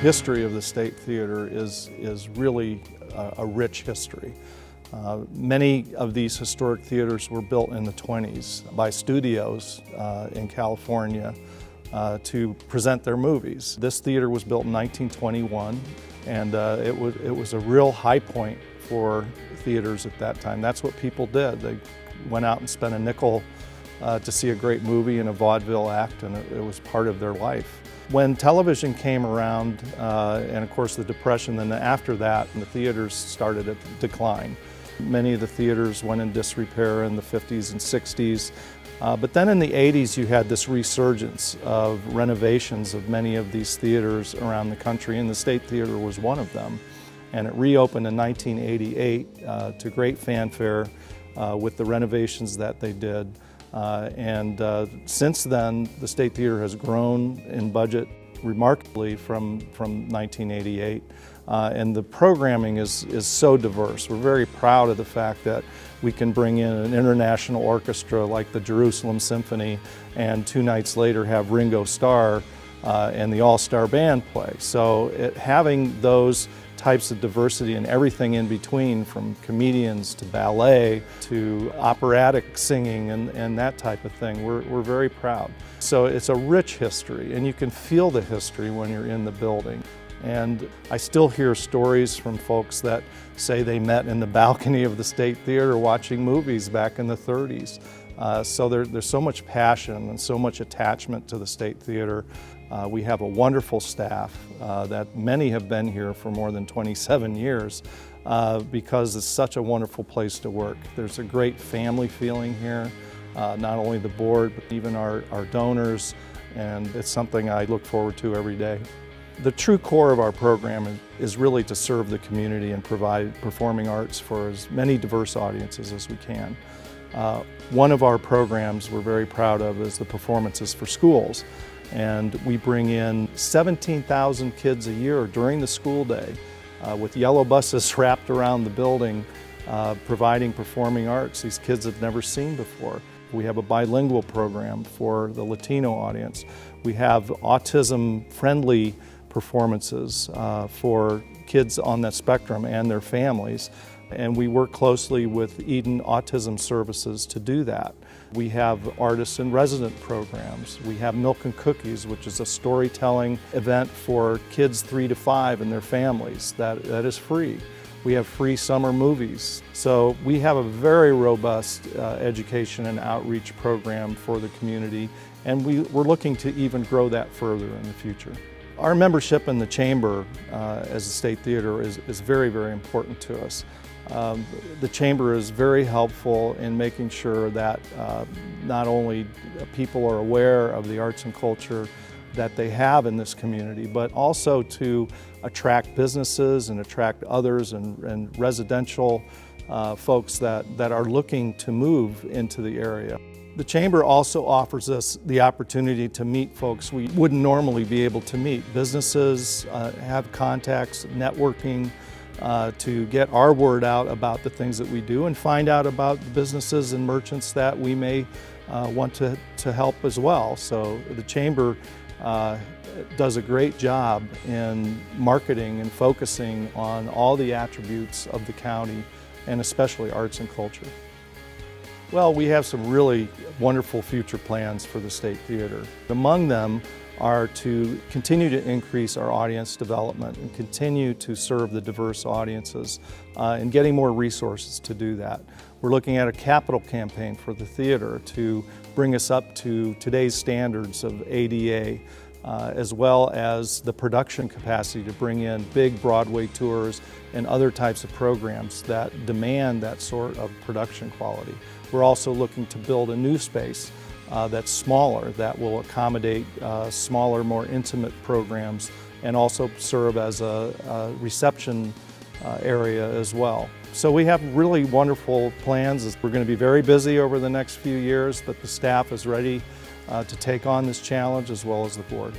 history of the State Theater is really a rich history. Many of these historic theaters were built in the 20s by studios in California to present their movies. This theater was built in 1921, and it was a real high point for theaters at that time. That's what people did. They went out and spent a nickel to see a great movie and a vaudeville act, and it was part of their life. When television came around, and of course the Depression, then after that, the theaters started to decline. Many of the theaters went in disrepair in the 50s and 60s. But then in the 80s, you had this resurgence of renovations of many of these theaters around the country, and the State Theater was one of them. And it reopened in 1988 to great fanfare with the renovations that they did. Since then, the State Theater has grown in budget remarkably from 1988. And the programming is so diverse. We're very proud of the fact that we can bring in an international orchestra like the Jerusalem Symphony, and 2 nights later have Ringo Starr and the All-Star Band play. So having those types of diversity and everything in between, from comedians to ballet to operatic singing and that type of thing, we're very proud. So it's a rich history, and you can feel the history when you're in the building. And I still hear stories from folks that say they met in the balcony of the State Theater watching movies back in the 30s. So there's so much passion and so much attachment to the State Theater. We have a wonderful staff that many have been here for more than 27 years because it's such a wonderful place to work. There's a great family feeling here, not only the board, but even our donors, and it's something I look forward to every day. The true core of our program is really to serve the community and provide performing arts for as many diverse audiences as we can. One of our programs we're very proud of is the Performances for Schools, and we bring in 17,000 kids a year during the school day with yellow buses wrapped around the building providing performing arts these kids have never seen before. We have a bilingual program for the Latino audience. We have autism-friendly performances for kids on that spectrum and their families. And we work closely with Eden Autism Services to do that. We have artists in resident programs. We have Milk and Cookies, which is a storytelling event for kids 3 to 5 and their families that is free. We have free summer movies. So we have a very robust education and outreach program for the community, and we're looking to even grow that further in the future. Our membership in the Chamber as a State Theater is very, very important to us. The Chamber is very helpful in making sure that not only people are aware of the arts and culture that they have in this community, but also to attract businesses and attract others and residential folks that are looking to move into the area. The Chamber also offers us the opportunity to meet folks we wouldn't normally be able to meet. Businesses have contacts, networking, to get our word out about the things that we do and find out about the businesses and merchants that we may want to help as well. So the Chamber does a great job in marketing and focusing on all the attributes of the county, and especially arts and culture. Well, we have some really wonderful future plans for the State Theater. Among them are to continue to increase our audience development and continue to serve the diverse audiences and getting more resources to do that. We're looking at a capital campaign for the theater to bring us up to today's standards of ADA, as well as the production capacity to bring in big Broadway tours and other types of programs that demand that sort of production quality. We're also looking to build a new space that's smaller, that will accommodate smaller, more intimate programs, and also serve as a reception area as well. So we have really wonderful plans. We're going to be very busy over the next few years, but the staff is ready to take on this challenge, as well as the board.